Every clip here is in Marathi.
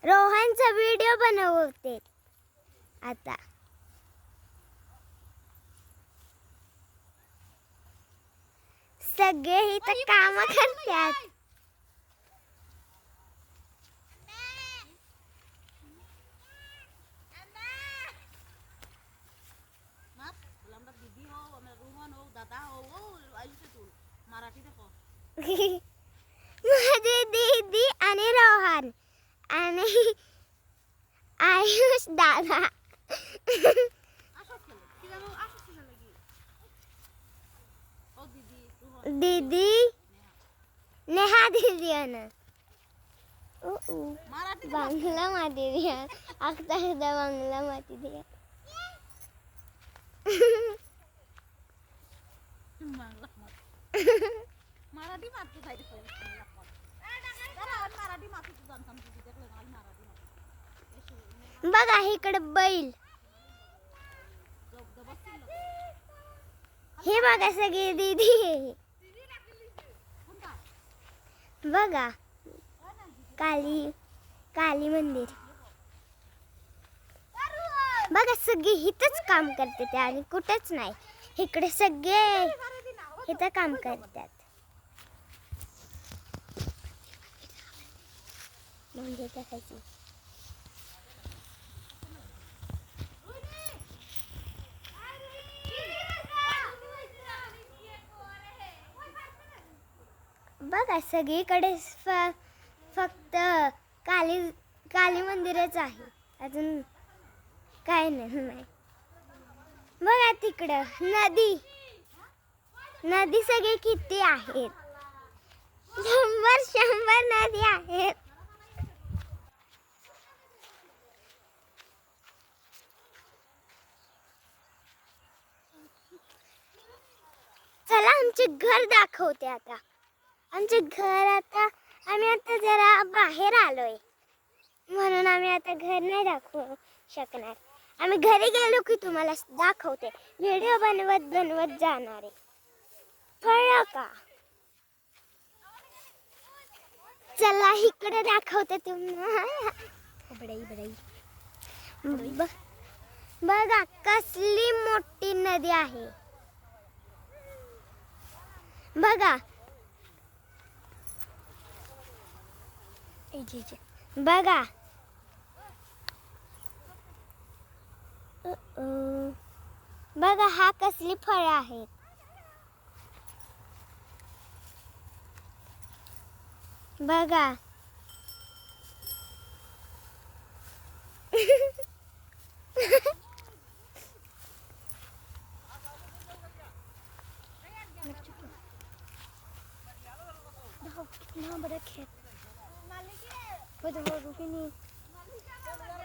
रोहनचा व्हिडिओ बनवते आता. सगळे इथं काम करतात. माझी दीदी आणि रोहन आणि आयुष दादा. दीदी नेहा दीदी ना बांगला माती दिया आता बांगला माती दिया. मराठी माती बघा इकडे बैल. हे बघा सगळी दीदी बघा. काली मंदिर बघा. सगळे इथंच काम करते ते आणि कुठेच नाही. इकडे सगळे इथं काम करतात. म्हणजे टाकायची. बघा सगळीकडे फक्त काली मंदिरच आहे. अजून काय नाही. बघा तिकडं नदी सगळे किती आहेत. 100 नदी आहेत. चला आमचे घर दाखवते आता. आमचे घर आता आम्ही आता जरा बाहेर आलोय म्हणून आम्ही आता घर नाही दाखवू शकणार. आम्ही घरी गेलो की तुम्हाला दाखवते. व्हिडिओ बनवत जाणार आहे. कळलं का? चला इकडे दाखवते तुम्हाला. बघा कसली मोठी नदी आहे. बघा बघा. बघा हा कसली फळं आहेत. बघा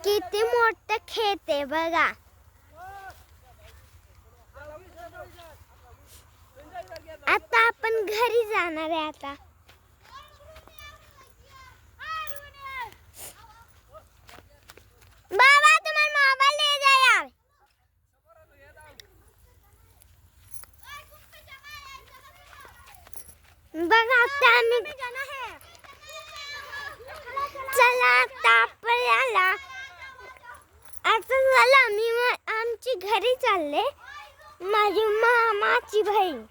किती मोठं खेत आहे बघा. आता आपण घरी जाणार आहे. आता बाबा तुम्हारा मोबाइल ले जा यार. बघा आता आम्ही चला आता आपल्याला आता चला मी आमची घरी चालले. माझी मामाची बहीण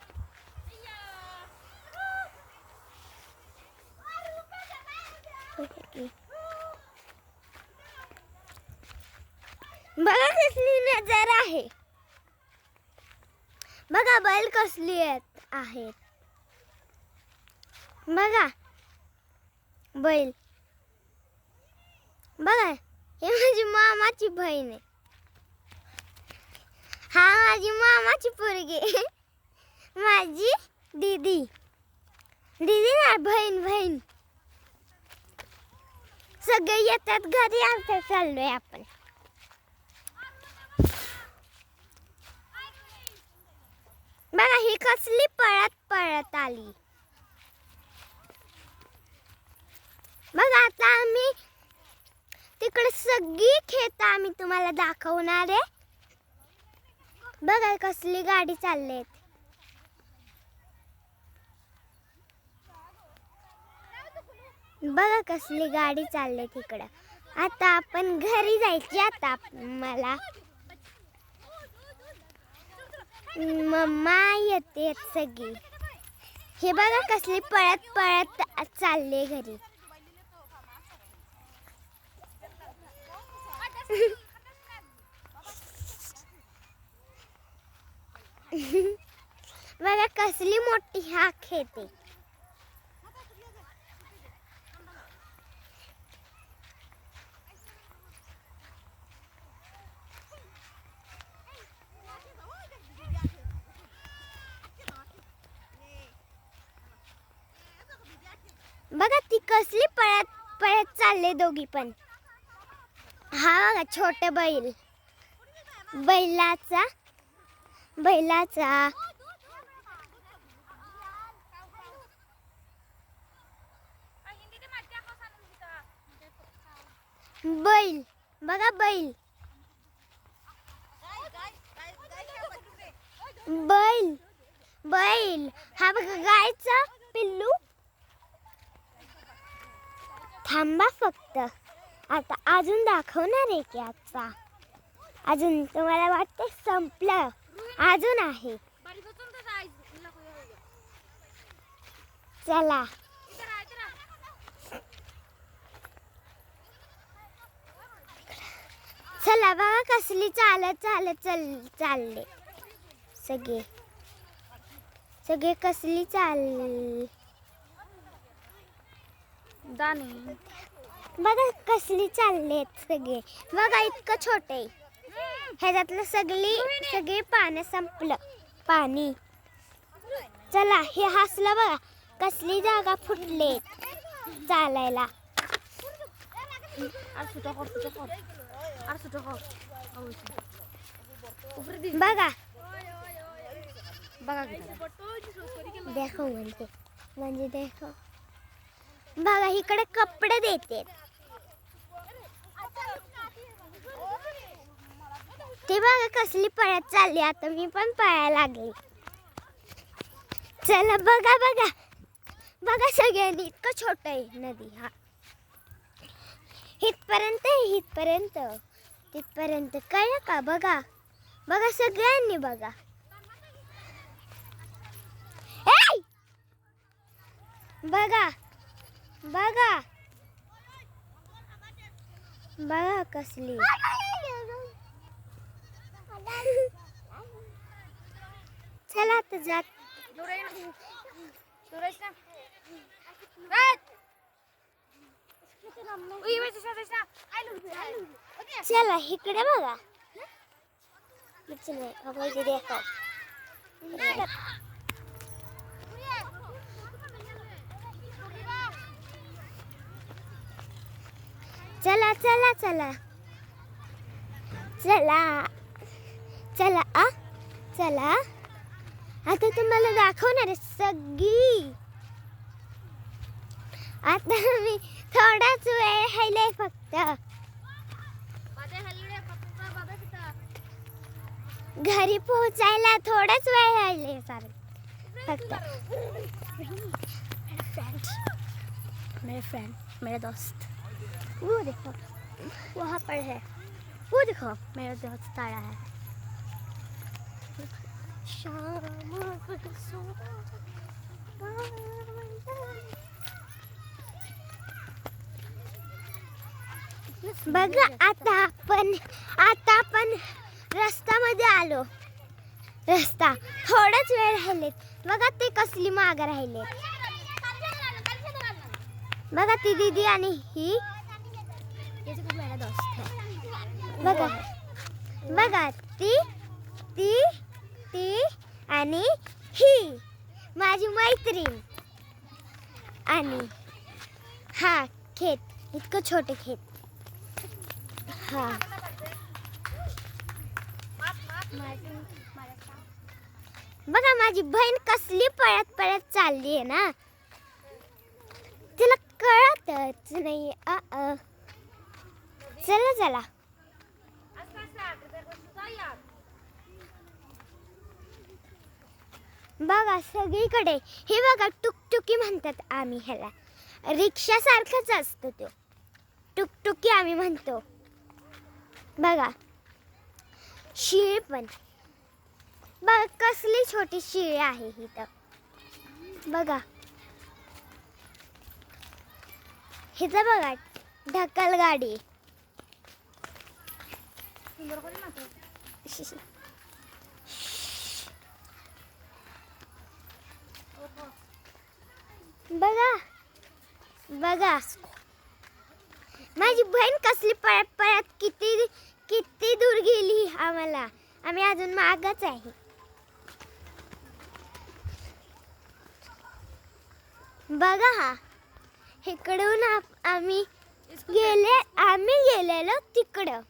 बघा कसली नजर आहे. बघा बैल कसली आहेत. बघा बैल. बघा हे माझी मामाची बहीण आहे. हा माझी मामाची पोरगी. माझी दीदी ना बहीण. सगळे येतात घरी. आता चाललोय आपण. बघा ही कसली पळत आली. बघा आता आम्ही तिकडे सगळी खेत आम्ही तुम्हाला दाखवणार आहे. बघा कसली गाडी चालली. बघा कसली गाडी चालली तिकडं. आता आपण घरी जायची. आता मला मम्मा येते सगळी. हे बघा कसली पळत पळत चालले घरी. बघा कसली मोठी हा खेते. बघा ती कसली पळत पळत चालले दोघी पण. हा बघा छोटे बैल. बैलाचा बैल. बघा बैल बैल. हा बघा गायचा पिल्लू. थांबा फक्त आता अजून दाखवणार आहे की आजचा. अजून तुम्हाला वाटते संपलं? अजून आहे. चला चला बघा कसली चालत चालत चालले सगळे कसली दाणे बघा कसली चाललेत सगळे. बघा इतकं छोटे. ह्याच्यातलं सगळे पाणी संपलं. पाणी. चला हे हसलं बघा कसली जागा फुटले चालायला. बघा बघा देखो म्हणजे देखो. बघा इकडे कपडे देते. ते बघा कसली पळत चालली. आता मी पण पळायला लागली. चला बघा बघा बघा सगळ्यांनी इतकं छोट आहे नदी. हा हितपर्यंत तिथपर्यंत कळलं का? बघा बघा सगळ्यांनी बघा. बघा बघा बघा कसली. चला आता जात. चला इकडे बघा. देखो चला चला चला चला चला चला आता तुम्हाला दाखवणार आहे सगळी. आता मी थोडाच वेळ राहिलाय फक्त. घरी पोहोचायला थोडाच वेळ राहिलाय फक्त. मेरे फ्रेंड मेरे दोस्त वो देखो वहाँ पर है. वो देखो मेरा दोस्त तारा है. बघा आता आपण रस्त्यामध्ये आलो. रस्ता थोडाच वेळ राहिले. बघा ते कसली माग राहिले. बघा ती दीदी आणि ही मेरा दोस्त है. बघा बघा ती आणि ही माझी मैत्रीण. आणि हा खेत इतकं छोटे खेत. हा बघा माझी बहीण कसली पळत पळत चालली आहे ना. तिला कळतच नाही. चला चला बघा सगळीकडे हे बघा टुकटुकी म्हणतात आम्ही ह्याला. रिक्षा सारखंच असतो तो. टुकटुकी आम्ही म्हणतो. बघा शिळी पण बघा कसली छोटी शिळी आहे ही तर. बघा हिचं बघा ढकल गाडी. बघा बघा माझी बहीण कसली पळत पळत किती किती दूर गेली आम्हाला. आम्ही अजून मागच आहे. बघा हा इकडून आम्ही गेलेलो तिकडं.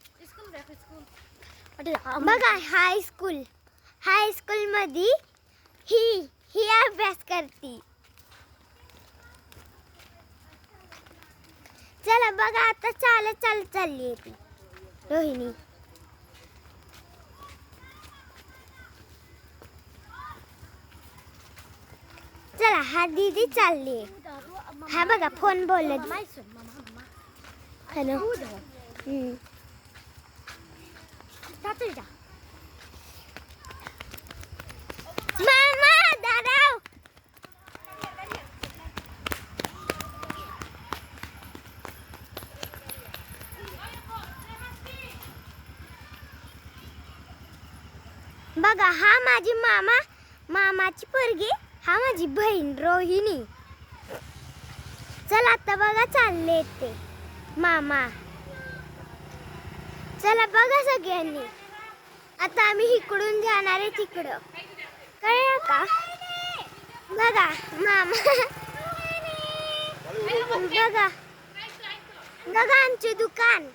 बघा हायस्कूल मध्ये ही अभ्यास करती. चला बघा आता चालत चालली आहे ती रोहिणी. चला हा दीदी चालली. हा बघा फोन बोलत. हॅलो. मामा दादा बघा हा माझी मामाची पोरगी. हा माझी बहीण रोहिणी. चला आता बघा चालले ते मामा. चला बघा सगळ्यांनी आता आम्ही इकडून जाणार आहे तिकडं. कळलं का? बघा मामा. बघा बघा आमचे दुकान.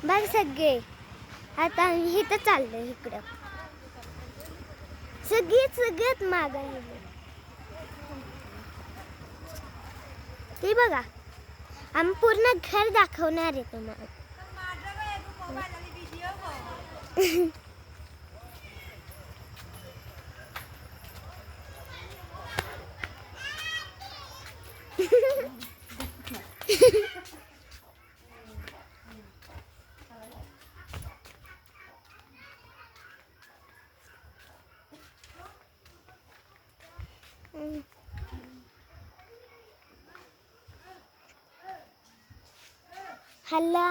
बघ सगळे आता आम्ही इथं चाललोय इकडं. सगळ्यात माग आहे ते बघा. आम्ही पूर्ण घर दाखवणार आहे तुम्हाला. हल्ला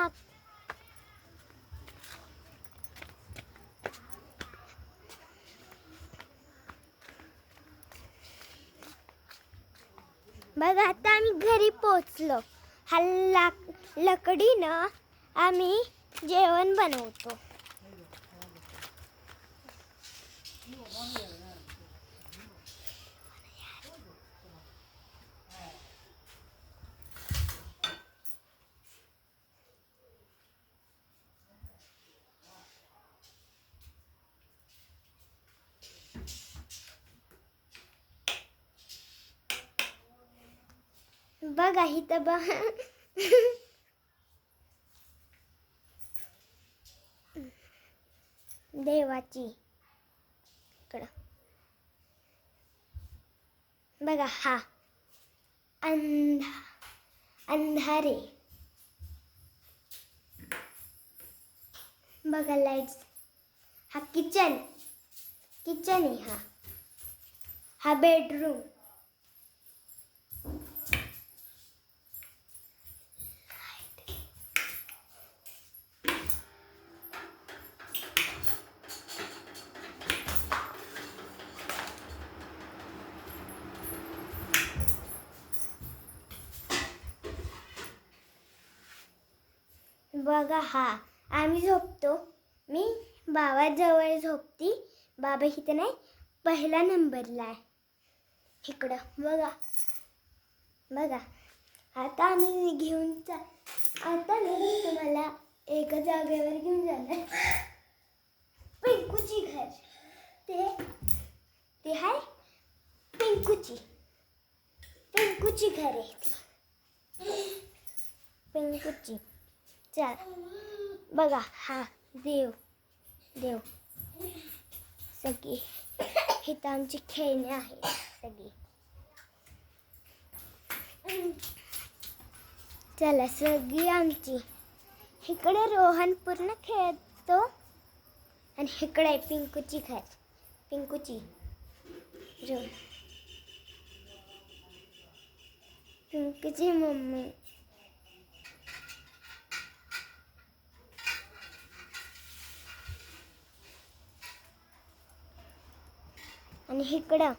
बघा आता आम्ही घरी पोचलो. हल्ला लकडीनं आम्ही जेवण बनवतो. बघा इथं बघा देवाची इकडं. बघा हा अंधारे. बघा लाईट्स. हा किचन आहे. हा बेडरूम. बघा हा आम्ही झोपतो. मी बाबाजवळ झोपती. बाबा इथं नाही पहिला नंबरला आहे इकडं. बघा आता आम्ही आता मी तुम्हाला एका जागेवर घेऊन जाणार. पिंकूची घर ते आहे. पिंकूची घर आहे ती. पिंकूची. चल बघा हा देव सगळी इथं आमची खेळणी आहे सगळी. चला सगळी आमची इकडे रोहन पूर्ण खेळतो आणि इकडे पिंकूची पिंकूची पिंकूची मम्मी आणि इकडं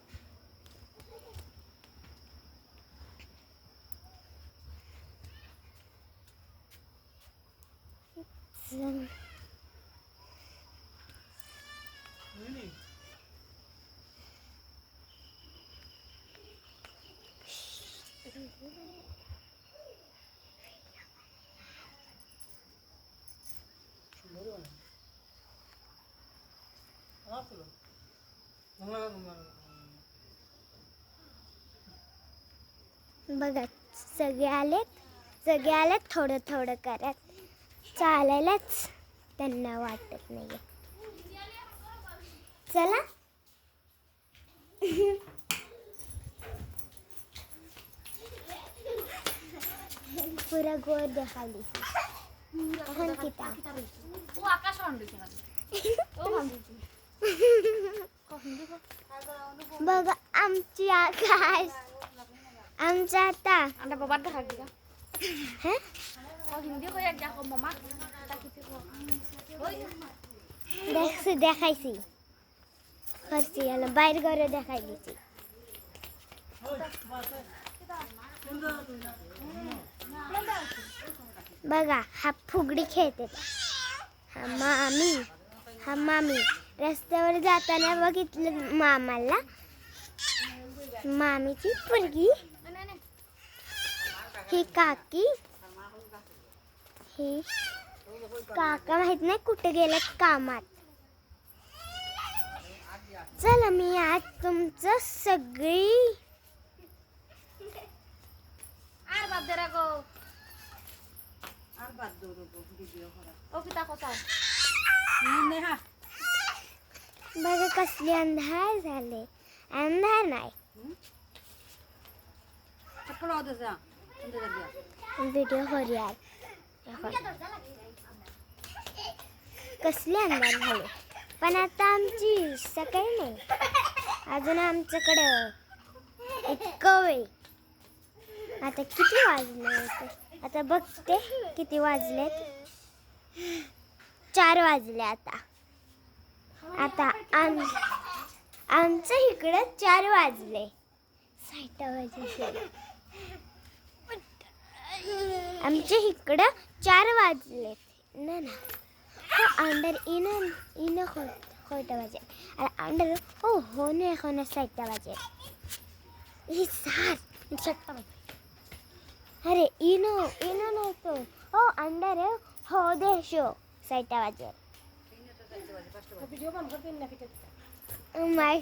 बघा सगळे आलेत थोडं थोडं करत चालायलाच त्यांना वाटत नाही चला पुरा गोर देखाली किता बघा आमची आकाश आमचा आता Anda babat dah lagi kan? हे Kalau hindi ko yan ako mama. Takiti ko. देखायची खर्ची याला बाहेर घर देखायची बघा हा फुगडी खेळते हा मामी रस्त्यावर जाताना बघितलं मामाला मामीची पोरगी ही काकी ही काका माहित नाही कुठे गेलेत कामात चला मी आज तुमचं सगळी Arbat dera ko. Arbat duro ko video ko. Oh kita ko sa. Hindi ha. बघा कसले अंधार झाले अंधार नाही Upload sa. Hindi na. Video करूया कसले अंधार झाले पण आता आमची सकाळी नाही अजून आमच्याकडं इतकं वेळ आता किती वाजले आता बघते किती वाजलेत 4 वाजले आता आमचं इकडं 4 वाजले 6 वाजले आमच्या इकडं 4 वाजले ना अंडर इन खोट वाजे अंडर हो ने एकोन 7 वाजे ही 7 अरे इनो नाही तो हो अंडर हो दे शो 7 वाजे माय